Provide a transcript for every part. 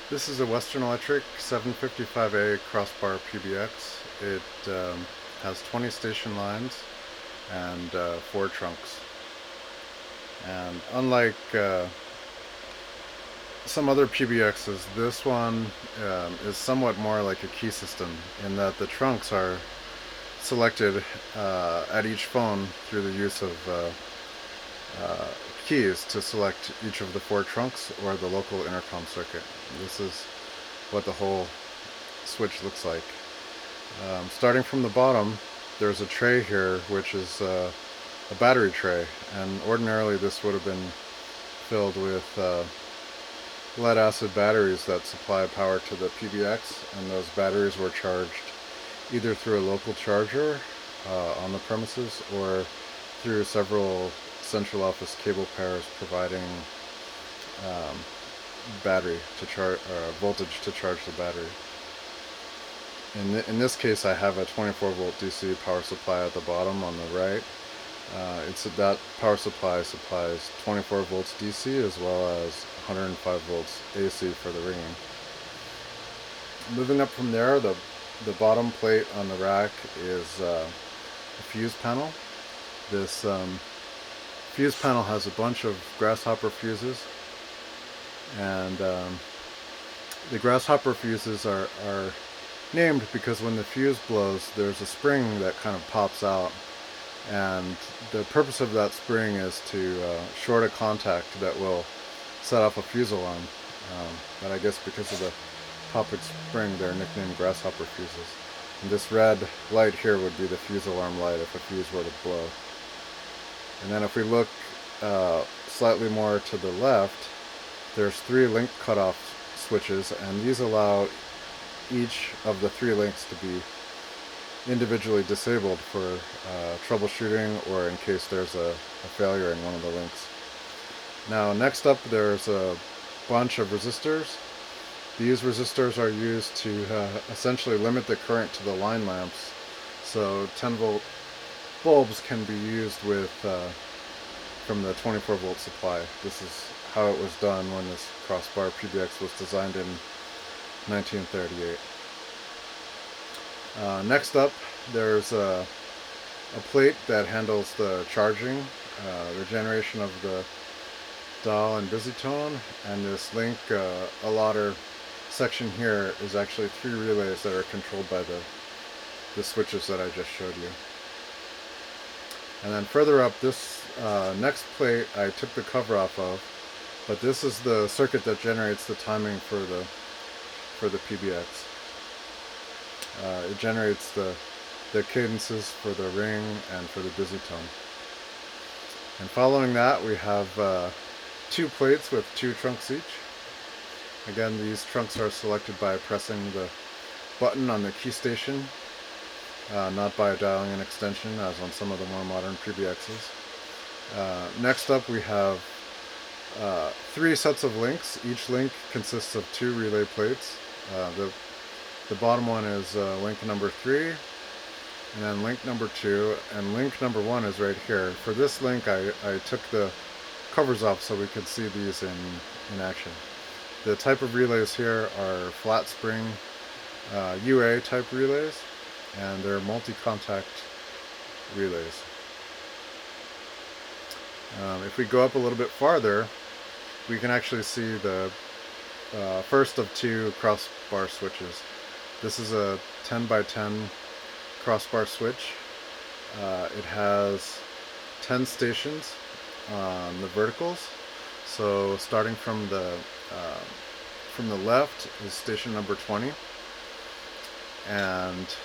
This is a Western Electric 755A Crossbar PBX. It has 20 station lines and 4 trunks. And unlike some other PBXs, this one is somewhat more like a key system in that the trunks are selected at each phone through the use of uh, keys to select each of the 4 trunks or the local intercom circuit. This is what the whole switch looks like. Starting from the bottom, there's a tray here which is a battery tray, and ordinarily this would have been filled with lead acid batteries that supply power to the PBX, and those batteries were charged either through a local charger on the premises or through several central office cable pairs providing battery to charge voltage to charge the battery. In this case, I have a 24 volt DC power supply at the bottom on the right. That power supply supplies 24 volts DC as well as 105 volts AC for the ringing. Moving up from there, the bottom plate on the rack is a fuse panel. This fuse panel has a bunch of grasshopper fuses, and the grasshopper fuses are named because when the fuse blows, there's a spring that kind of pops out, and the purpose of that spring is to short a contact that will set off a fuse alarm. But I guess because of the popping spring, they're nicknamed grasshopper fuses. And this red light here would be the fuse alarm light if a fuse were to blow. And then if we look slightly more to the left, there's 3 link cutoff switches, and these allow each of the 3 links to be individually disabled for troubleshooting or in case there's a failure in one of the links. Now next up, there's a bunch of resistors. These resistors are used to essentially limit the current to the line lamps, so 10 volt bulbs can be used with from the 24 volt supply. This is how it was done when this Crossbar PBX was designed in 1938. Next up, there's a plate that handles the charging, the generation of the dial and busy tone, and this link allotter section here is actually 3 relays that are controlled by the switches that I just showed you. And then further up, this next plate I took the cover off of, but this is the circuit that generates the timing for the PBX. It generates the cadences for the ring and for the busy tone. And following that, we have 2 plates with 2 trunks each. Again, these trunks are selected by pressing the button on the key station, not by dialing an extension as on some of the more modern PBXs. Next up, we have 3 sets of links. Each link consists of 2 relay plates. The bottom one is link number 3, and then link number 2, and link number 1 is right here. For this link, I took the covers off so we could see these in action. The type of relays here are flat spring UA type relays, and they're multi-contact relays. If we go up a little bit farther, we can actually see the first of 2 crossbar switches. This is a 10 by 10 crossbar switch. It has 10 stations on the verticals. So starting from the left is station number 20, and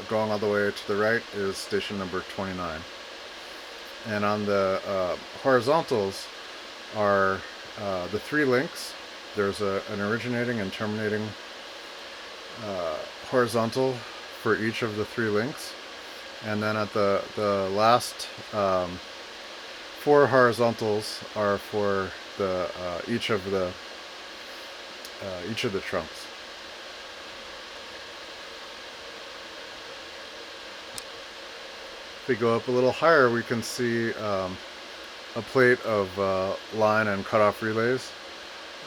going all the way to the right is station number 29. And on the horizontals are the 3 links. There's an originating and terminating horizontal for each of the 3 links, and then at the last 4 horizontals are for the each of the trunks. If we go up a little higher, we can see a plate of line and cutoff relays.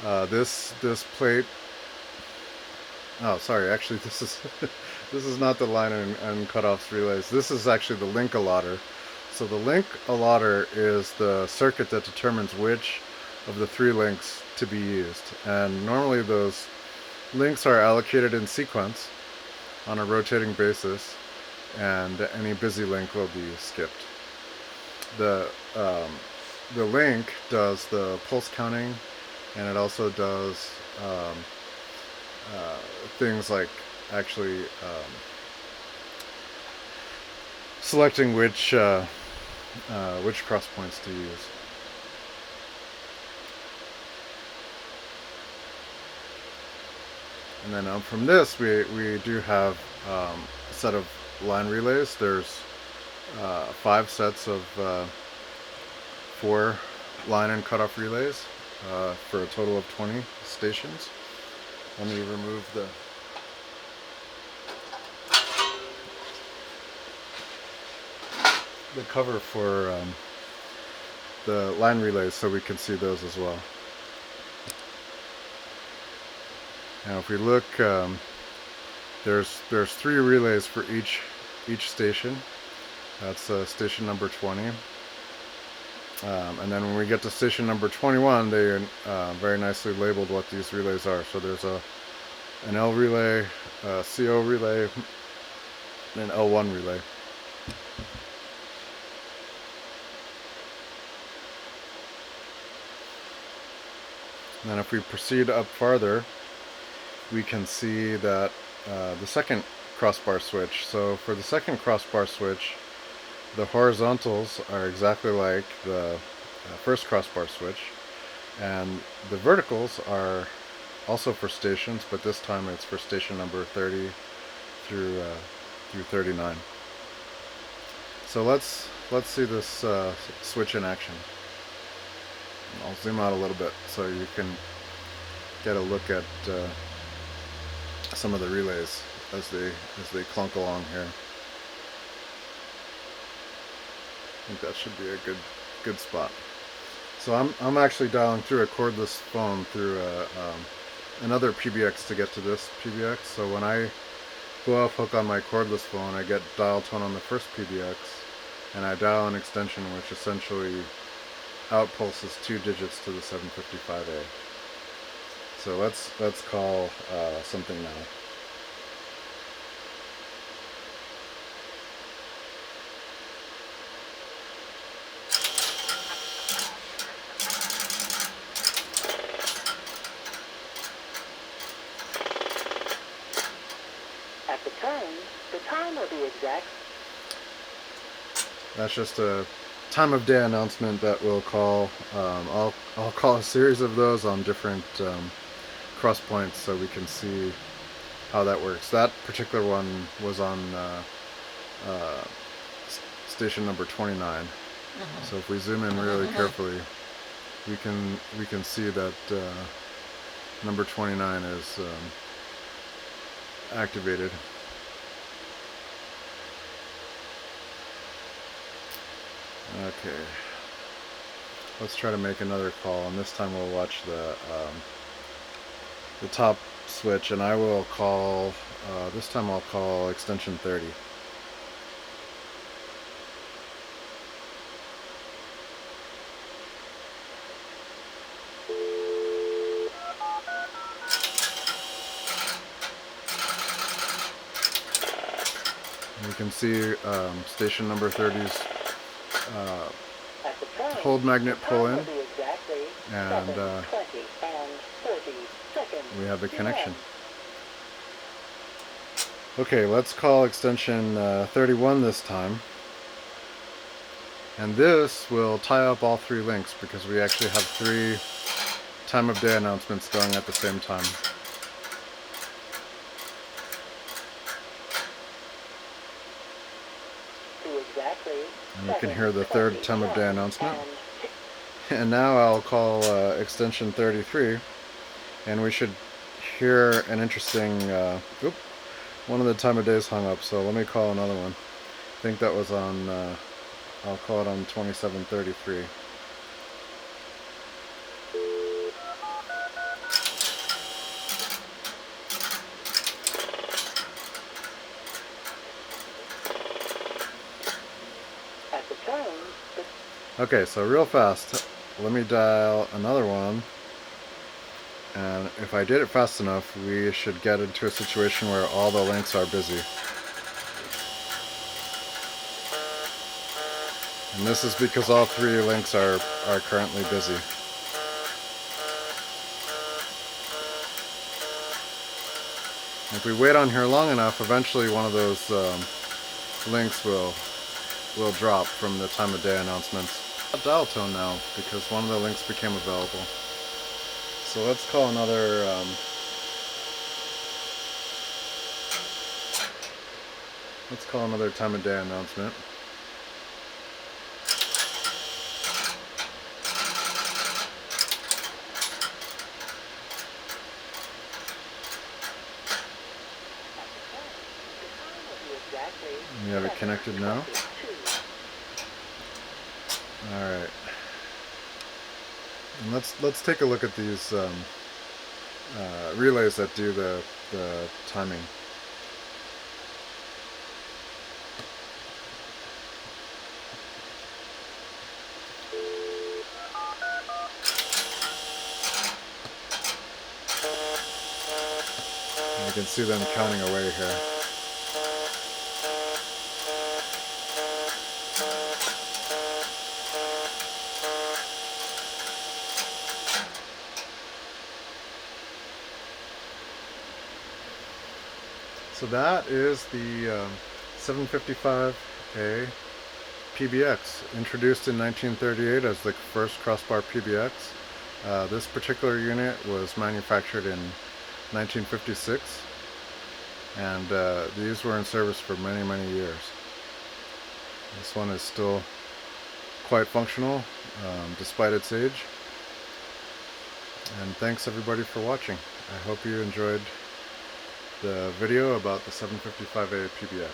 This plate Oh, sorry. Actually, this is this is not the line and cutoffs relays. This is actually the link allotter. So the link allotter is the circuit that determines which of the 3 links to be used. And normally those links are allocated in sequence on a rotating basis, and any busy link will be skipped. The um, the link does the pulse counting, and it also does uh, things like actually selecting which cross points to use. And then from this, we do have a set of line relays. There's 5 sets of 4 line and cutoff relays for a total of 20 stations. Let me remove the cover for the line relays so we can see those as well. Now if we look, there's 3 relays for each station. That's station number 20. And then when we get to station number 21, they are very nicely labeled what these relays are. So there's an L relay, a CO relay, and an L1 relay. And then if we proceed up farther, we can see that the second crossbar switch. So for the second crossbar switch, the horizontals are exactly like the first crossbar switch, and the verticals are also for stations, but this time it's for station number 30 through 39. So let's see this switch in action. I'll zoom out a little bit so you can get a look at some of the relays as they clunk along here. I think that should be a good spot. So I'm actually dialing through a cordless phone through another PBX to get to this PBX. So when I go off hook on my cordless phone, I get dial tone on the first PBX, and I dial an extension which essentially outpulses 2 digits to the 755A. So let's call something now. At the time will be exact. That's just a time of day announcement that we'll call. I'll call a series of those on different cross points so we can see how that works. That particular one was on station number 29. So if we zoom in really carefully, we can see that number 29 is activated. Okay, let's try to make another call, and this time we'll watch the top switch, and I will call, this time I'll call extension 30. You can see station number 30's hold magnet pull in, and we have the connection. Okay, let's call extension 31 this time, and this will tie up all 3 links because we actually have 3 time of day announcements going at the same time. And you can hear the 3rd time of day announcement. And now I'll call extension 33, and we should hear an interesting, one of the time of days hung up, so let me call another one. I think that was on, I'll call it on 2733. Okay, so real fast, let me dial another one. And if I did it fast enough, we should get into a situation where all the links are busy. And this is because all 3 links are currently busy. If we wait on here long enough, eventually one of those links will drop from the time of day announcements. Dial tone now because one of the links became available. So let's call another time of day announcement. We have it connected now. Alright. And let's take a look at these relays that do the timing. And you can see them counting away here. So that is the 755A PBX, introduced in 1938 as the first crossbar PBX. This particular unit was manufactured in 1956, and these were in service for many, many years. This one is still quite functional despite its age. And thanks everybody for watching. I hope you enjoyed the video about the 755A PBX.